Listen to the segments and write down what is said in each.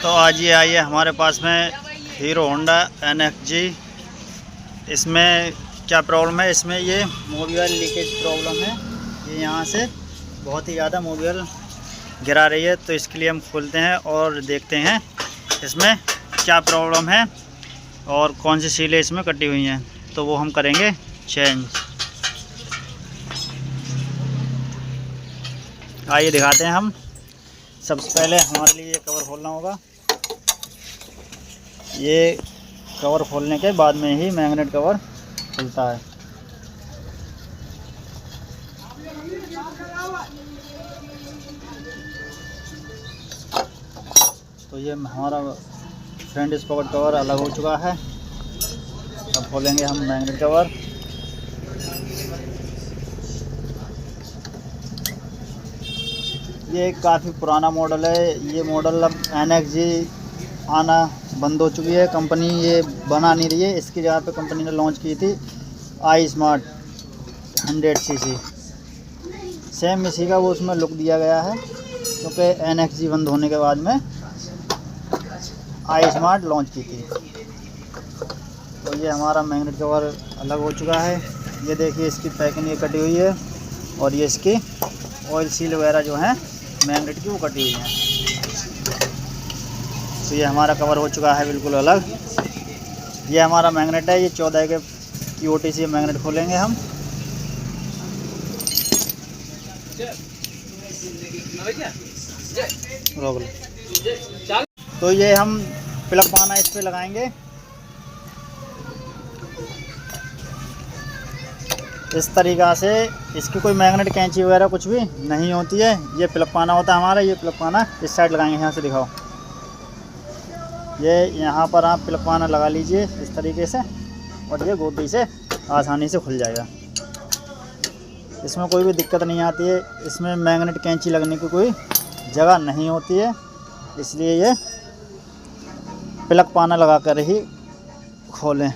तो आज ये आई है हमारे पास में हीरो होंडा NXG। इसमें क्या प्रॉब्लम है, इसमें ये मोबिल लीकेज प्रॉब्लम है। ये यहाँ से बहुत ही ज़्यादा मोबिल गिरा रही है, तो इसके लिए हम खोलते हैं और देखते हैं इसमें क्या प्रॉब्लम है और कौन सी सीलें इसमें कटी हुई हैं, तो वो हम करेंगे चेंज। आइए दिखाते हैं हम। सबसे पहले हमारे लिए ये कवर खोलना होगा। ये कवर खोलने के बाद में ही मैग्नेट कवर खुलता है। तो ये हमारा फ्रंट स्पॉकेट कवर अलग हो चुका है। अब खोलेंगे हम मैग्नेट कवर। ये काफ़ी पुराना मॉडल है। ये मॉडल अब NXG आना बंद हो चुकी है। कंपनी ये बना नहीं रही है। इसकी जगह पे कंपनी ने लॉन्च की थी iSmart 100cc। सेम इसी का वो उसमें लुक दिया गया है, क्योंकि NXG बंद होने के बाद में iSmart लॉन्च की थी। तो ये हमारा मैग्नेट कवर अलग हो चुका है। ये देखिए इसकी पैकिंग ये कटी हुई है और ये इसकी ऑयल सील वगैरह जो है मैग्नेट की वो कटी हुई है। तो ये हमारा कवर हो चुका है बिल्कुल अलग। ये हमारा मैग्नेट है। ये 14 के POT से मैग्नेट खोलेंगे हम। रोक लो। तो ये हम प्लग पाना इस पे लगाएंगे। इस तरीक़ा से इसकी कोई मैग्नेट कैंची वगैरह कुछ भी नहीं होती है। ये प्लग पाना होता है हमारा। ये प्लग पाना इस साइड लगाएंगे। यहाँ से दिखाओ। ये यहाँ पर आप प्लग पाना लगा लीजिए इस तरीके से, और ये गोटी से आसानी से खुल जाएगा। इसमें कोई भी दिक्कत नहीं आती है। इसमें मैग्नेट कैंची लगने की कोई जगह नहीं होती है, इसलिए ये प्लग पाना लगा कर ही खोलें।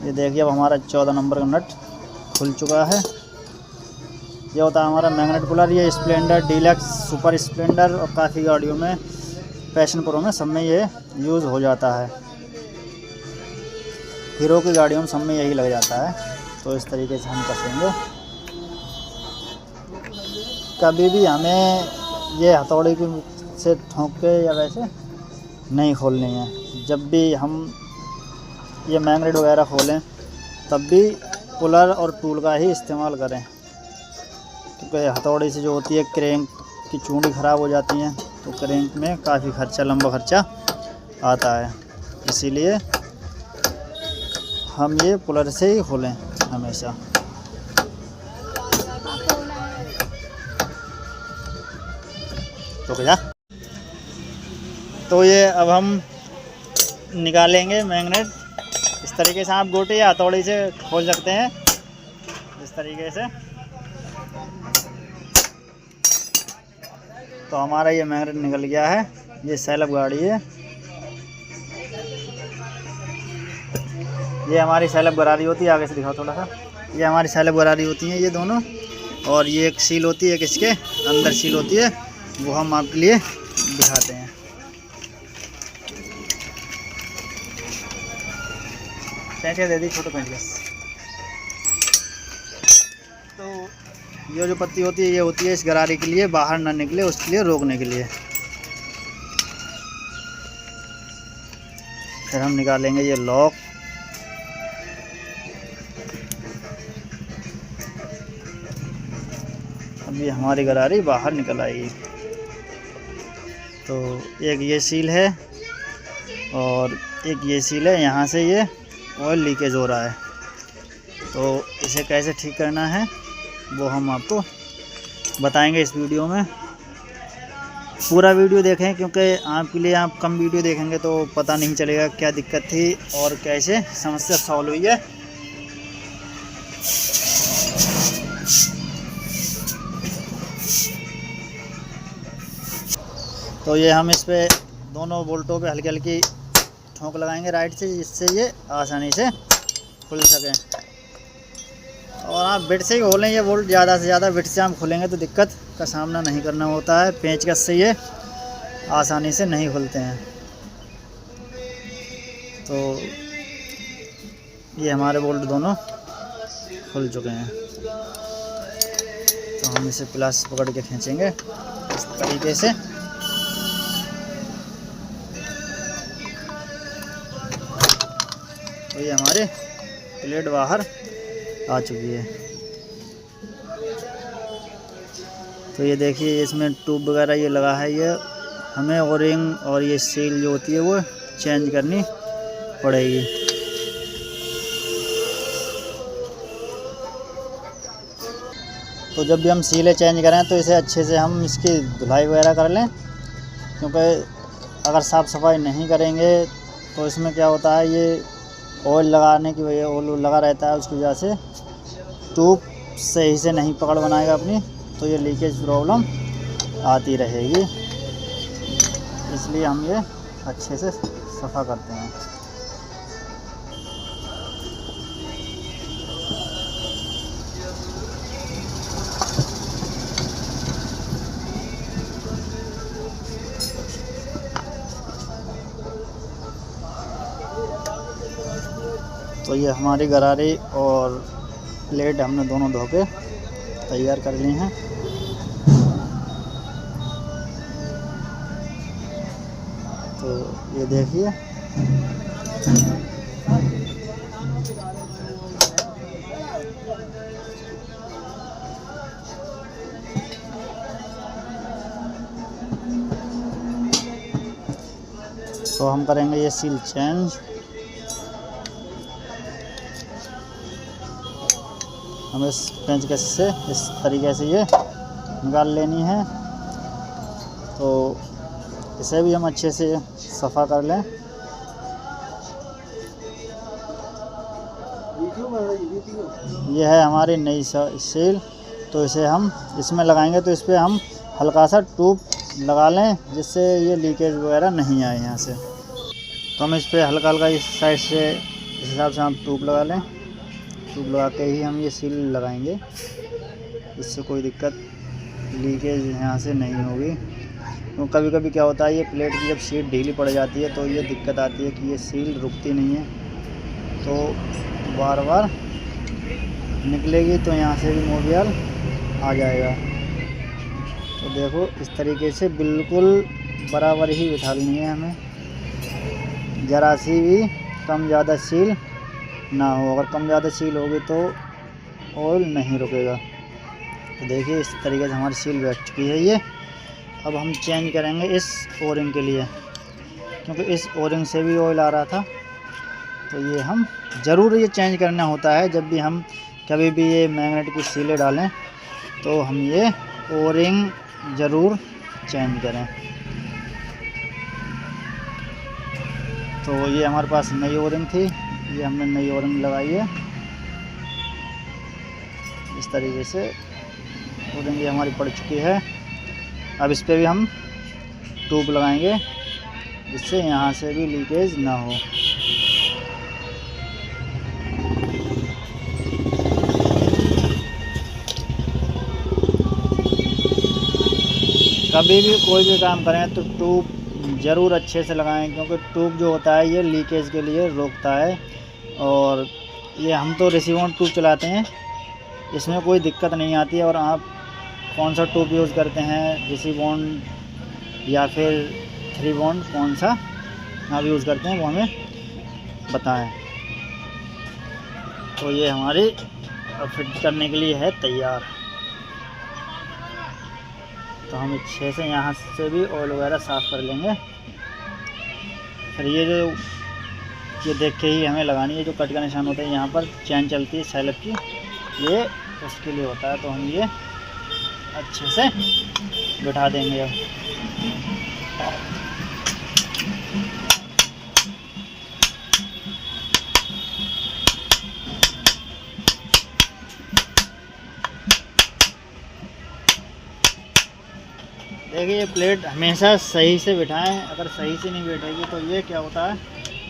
ये देखिए अब हमारा 14 नंबर का नट खुल चुका है। ये होता है हमारा मैग्नेट कूलर। ये स्प्लेंडर, डीलक्स, सुपर स्प्लेंडर और काफ़ी गाड़ियों में, पैशन प्रो में सब में ये यूज़ हो जाता है। हीरो की गाड़ियों में सब में यही लग जाता है। तो इस तरीके से हम कसेंगे। कभी भी हमें ये हथौड़ी की से ठोक के या वैसे नहीं खोलनी है। जब भी हम ये मैग्नेट वगैरह खोलें तब भी पुलर और टूल का ही इस्तेमाल करें, क्योंकि हथौड़ी से जो होती है क्रैंक की चूड़ी ख़राब हो जाती हैं, तो क्रैंक में काफ़ी खर्चा, लंबा खर्चा आता है। इसीलिए हम ये पुलर से ही खोलें हमेशा। तो क्या, तो ये अब हम निकालेंगे मैग्नेट। इस तरीके से आप गोटी या हथौड़ी से खोल सकते हैं, इस तरीके से। तो हमारा ये मैग्नेट निकल गया है। ये सैलब गाड़ी है। ये हमारी सैलब गरारी होती है। आगे से दिखाओ थोड़ा सा। ये हमारी सैलब गरारी होती हैं ये दोनों, और ये एक सील होती है, एक इसके अंदर सील होती है, वो हम आपके लिए दिखाते हैं। पैंचे दे दी, छोटे पैंचे। तो ये जो पत्ती होती है ये होती है इस गरारी के लिए, बाहर ना निकले उसके लिए, रोकने के लिए। फिर हम निकालेंगे ये लॉक। अभी हमारी गरारी बाहर निकल आएगी। तो एक ये सील है और एक ये सील है। यहाँ से ये ऑयल लीकेज हो रहा है, तो इसे कैसे ठीक करना है वो हम आपको बताएंगे इस वीडियो में। पूरा वीडियो देखें, क्योंकि आपके लिए आप कम वीडियो देखेंगे तो पता नहीं चलेगा क्या दिक्कत थी और कैसे समस्या सॉल्व हुई है। तो ये हम इस पे दोनों बोल्टों पे हल्की हल्की ठोंक लगाएंगे राइट से, जिससे ये आसानी से खुल सकें। और आप बिट से ही खोलें। ये बोल्ट ज़्यादा से ज़्यादा बिट से हम खोलेंगे तो दिक्कत का सामना नहीं करना होता है। पेंचकस से ये आसानी से नहीं खुलते हैं। तो ये हमारे बोल्ट दोनों खुल चुके हैं। तो हम इसे प्लास पकड़ के खींचेंगे इस तरीके से। तो ये हमारे प्लेट बाहर आ चुकी है। तो ये देखिए इसमें ट्यूब वगैरह ये लगा है, ये हमें ओरिंग और ये सील जो होती है वो चेंज करनी पड़ेगी। तो जब भी हम सीलें चेंज करें तो इसे अच्छे से हम इसकी धुलाई वगैरह कर लें, क्योंकि अगर साफ़ सफाई नहीं करेंगे तो इसमें क्या होता है, ये ऑयल लगाने की वजह, ऑयल लगा रहता है, उसकी वजह से ट्यूब सही से नहीं पकड़ बनाएगा अपनी, तो ये लीकेज प्रॉब्लम आती रहेगी। इसलिए हम ये अच्छे से सफ़ा करते हैं। तो ये हमारी गरारे और प्लेट हमने दोनों धो के तैयार कर ली हैं। तो ये देखिए तो हम करेंगे ये सील चेंज। हमें इस पेंचकस से इस तरीके से ये निकाल लेनी है। तो इसे भी हम अच्छे से सफ़ा कर लें। ये है हमारी नई सील। तो इसे हम इसमें लगाएंगे, तो इस पर हम हल्का सा ट्यूब लगा लें जिससे ये लीकेज वगैरह नहीं आए यहाँ से। तो हम इस पर हल्का हल्का इस साइड से इस हिसाब से हम ट्यूब लगा लें। ट्यूब लगा के ही हम ये सील लगाएंगे, इससे कोई दिक्कत लीकेज यहाँ से नहीं होगी। तो कभी कभी क्या होता है, ये प्लेट की जब सीट ढीली पड़ जाती है तो ये दिक्कत आती है कि ये सील रुकती नहीं है, तो बार बार निकलेगी, तो यहाँ से भी मोबियल आ जाएगा। तो देखो इस तरीके से बिल्कुल बराबर ही बिठा लेनी है हमें, ज़रा सी भी कम ज़्यादा सील ना हो। अगर कम ज़्यादा सील होगी तो ऑयल नहीं रुकेगा। तो देखिए इस तरीके से हमारी सील बैठ चुकी है ये। अब हम चेंज करेंगे इस ओरिंग के लिए, क्योंकि इस ओरिंग से भी ऑयल आ रहा था। तो ये हम ज़रूर ये चेंज करना होता है जब भी हम कभी भी ये मैग्नेट की सीलें डालें, तो हम ये ओरिंग ज़रूर चेंज करें। तो ये हमारे पास नई ओरिंग थी, ये हमने नई ओरिंग लगाई है। इस तरीके से ओरिंग ये हमारी पड़ चुकी है। अब इस पे भी हम ट्यूब लगाएंगे जिससे यहाँ से भी लीकेज ना हो। कभी भी कोई भी काम करें तो ट्यूब ज़रूर अच्छे से लगाएं, क्योंकि ट्यूब जो होता है ये लीकेज के लिए रोकता है। और ये हम तो रिसीवर ट्यूब चलाते हैं, इसमें कोई दिक्कत नहीं आती है। और आप कौन सा ट्यूब यूज़ करते हैं, रिसी बॉन्ड या फिर 3 बॉन्ड, कौन सा आप यूज़ करते हैं वो हमें बताएं। तो ये हमारी फिट करने के लिए है तैयार। तो हम अच्छे से यहाँ से भी ऑयल वगैरह साफ़ कर लेंगे। फिर ये देख के ही हमें लगानी है। जो कट का निशान होता है यहाँ पर चैन चलती है सैलब की, ये उसके लिए होता है। तो हम ये अच्छे से बिठा देंगे। अब देखिए ये प्लेट हमेशा सही से बिठाएं। अगर सही से नहीं बैठेगी तो ये क्या होता है,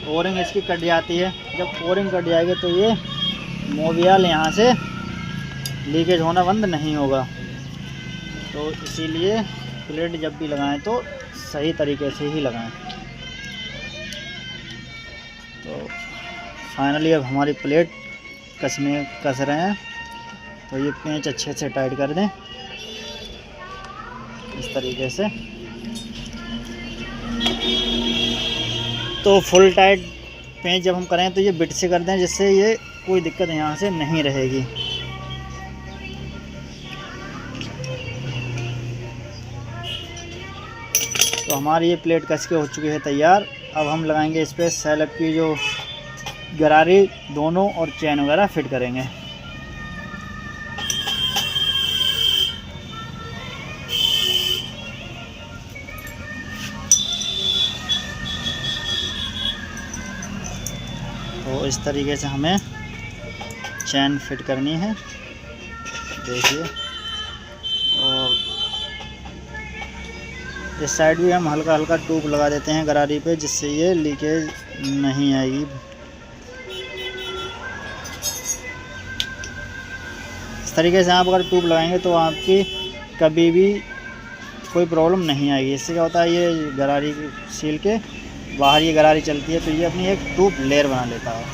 ओरिंग इसकी कट जाती है। जब ओरिंग कट जाएगी तो ये मोबियल यहाँ से लीकेज होना बंद नहीं होगा। तो इसीलिए प्लेट जब भी लगाएं तो सही तरीके से ही लगाएं। तो फाइनली अब हमारी प्लेट कस रहे हैं, तो ये पेंच अच्छे से टाइट कर दें इस तरीके से। तो फुल टाइट पेंच जब हम करें तो ये बिट से कर दें, जिससे ये कोई दिक्कत यहाँ से नहीं रहेगी। तो हमारी ये प्लेट कस के हो चुकी है तैयार। अब हम लगाएंगे इस पर सैलब की जो गरारी दोनों और चैन वगैरह फिट करेंगे। तो इस तरीके से हमें चैन फिट करनी है, देखिए। और इस साइड भी हम हल्का हल्का ट्यूब लगा देते हैं गरारी पे, जिससे ये लीकेज नहीं आएगी। इस तरीके से आप अगर ट्यूब लगाएंगे तो आपकी कभी भी कोई प्रॉब्लम नहीं आएगी। इससे क्या होता है, ये गरारी सील के बाहर ये गरारी चलती है तो ये अपनी एक ट्यूब लेयर बना लेता है।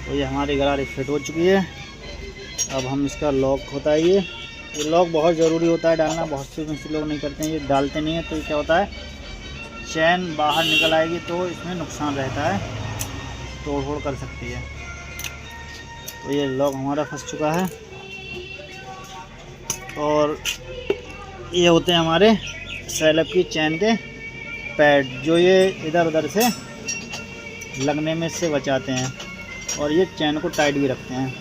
तो ये हमारी गरारी फिट हो चुकी है। अब हम इसका लॉक होता है, ये लॉक बहुत ज़रूरी होता है डालना। बहुत से लोग नहीं करते हैं, ये डालते नहीं हैं। तो क्या होता है, चैन बाहर निकल आएगी तो इसमें नुकसान रहता है, तोड़ फोड़ कर सकती है। तो ये लॉक हमारा फंस चुका है। और ये होते हैं हमारे सैलब की चैन के पैड, जो ये इधर उधर से लगने में से बचाते हैं और ये चैन को टाइट भी रखते हैं।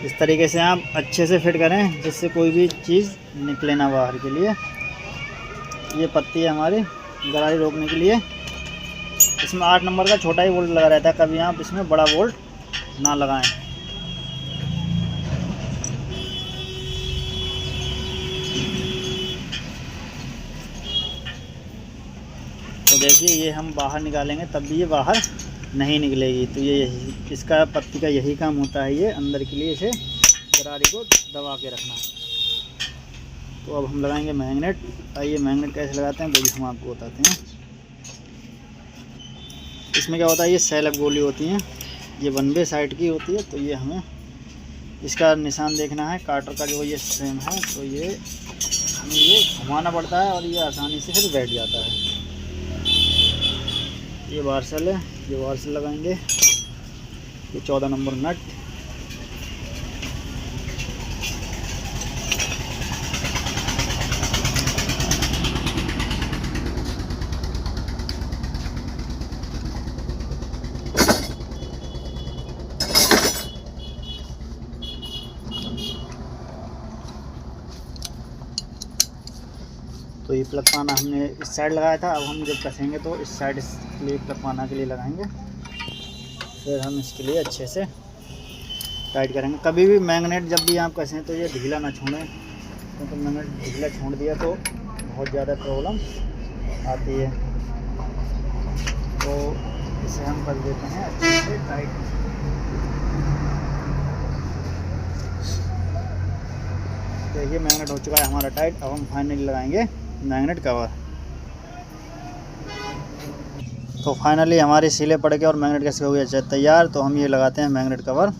इस तरीके से आप अच्छे से फिट करें, जिससे कोई भी चीज़ निकले ना बाहर के लिए। ये पत्ती है हमारी गरारी रोकने के लिए। इसमें 8 नंबर का छोटा ही बोल्ट लगा रहता है, कभी आप इसमें बड़ा बोल्ट ना लगाएं। तो देखिए, ये हम बाहर निकालेंगे तब भी ये बाहर नहीं निकलेगी। तो ये इसका पत्ती का यही काम होता है, ये अंदर के लिए इसे गरारी को दबा के रखना। तो अब हम लगाएंगे मैग्नेट। आइए मैग्नेट कैसे लगाते हैं वो भी हम आपको बताते हैं। इसमें क्या होता है, ये सैलब गोली होती हैं, ये 1 वे साइड की होती है। तो ये हमें इसका निशान देखना है, काटर का जो ये सेम है। तो ये हमें ये घुमाना पड़ता है और ये आसानी से फिर बैठ जाता है। ये वार्सल है, ये वार्सल लगाएंगे। ये 14 नंबर नट, तो ये प्लग पाना हमने इस साइड लगाया था। अब हम जब कसेंगे तो इस साइड के लिए प्लग पाना के लिए लगाएंगे, फिर हम इसके लिए अच्छे से टाइट करेंगे। कभी भी मैग्नेट जब भी आप कसें तो ये ढीला ना छोड़ें, क्योंकि मैग्नेट ढीला छोड़ दिया तो बहुत ज़्यादा प्रॉब्लम आती है। तो इसे हम कर देते हैं अच्छे से टाइट। तो ये मैग्नेट हो चुका है हमारा टाइट। अब हम फाइनली लगाएंगे मैग्नेट कवर। तो फाइनली हमारी सीले पड़ के और मैग्नेट कैसे हो गया तैयार। तो हम ये लगाते हैं मैग्नेट कवर।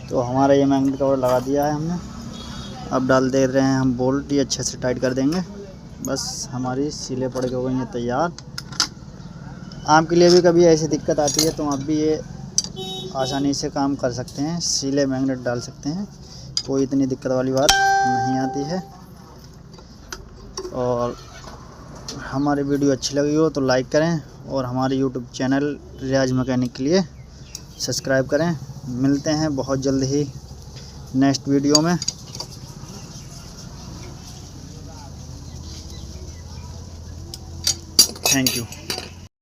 तो हमारा ये मैग्नेट कवर लगा दिया है हमने। अब डाल दे रहे हैं हम बोल्ट, ये अच्छे से टाइट कर देंगे। बस हमारी सीले पड़ के हो गई हैं तैयार। आपके लिए भी कभी ऐसी दिक्कत आती है तो आप भी ये आसानी से काम कर सकते हैं, सीले मैग्नेट डाल सकते हैं, कोई इतनी दिक्कत वाली बात नहीं आती है। और हमारी वीडियो अच्छी लगी हो तो लाइक करें और हमारे यूट्यूब चैनल रियाज मैकेनिक के लिए सब्सक्राइब करें। मिलते हैं बहुत जल्द ही नेक्स्ट वीडियो में। Thank you.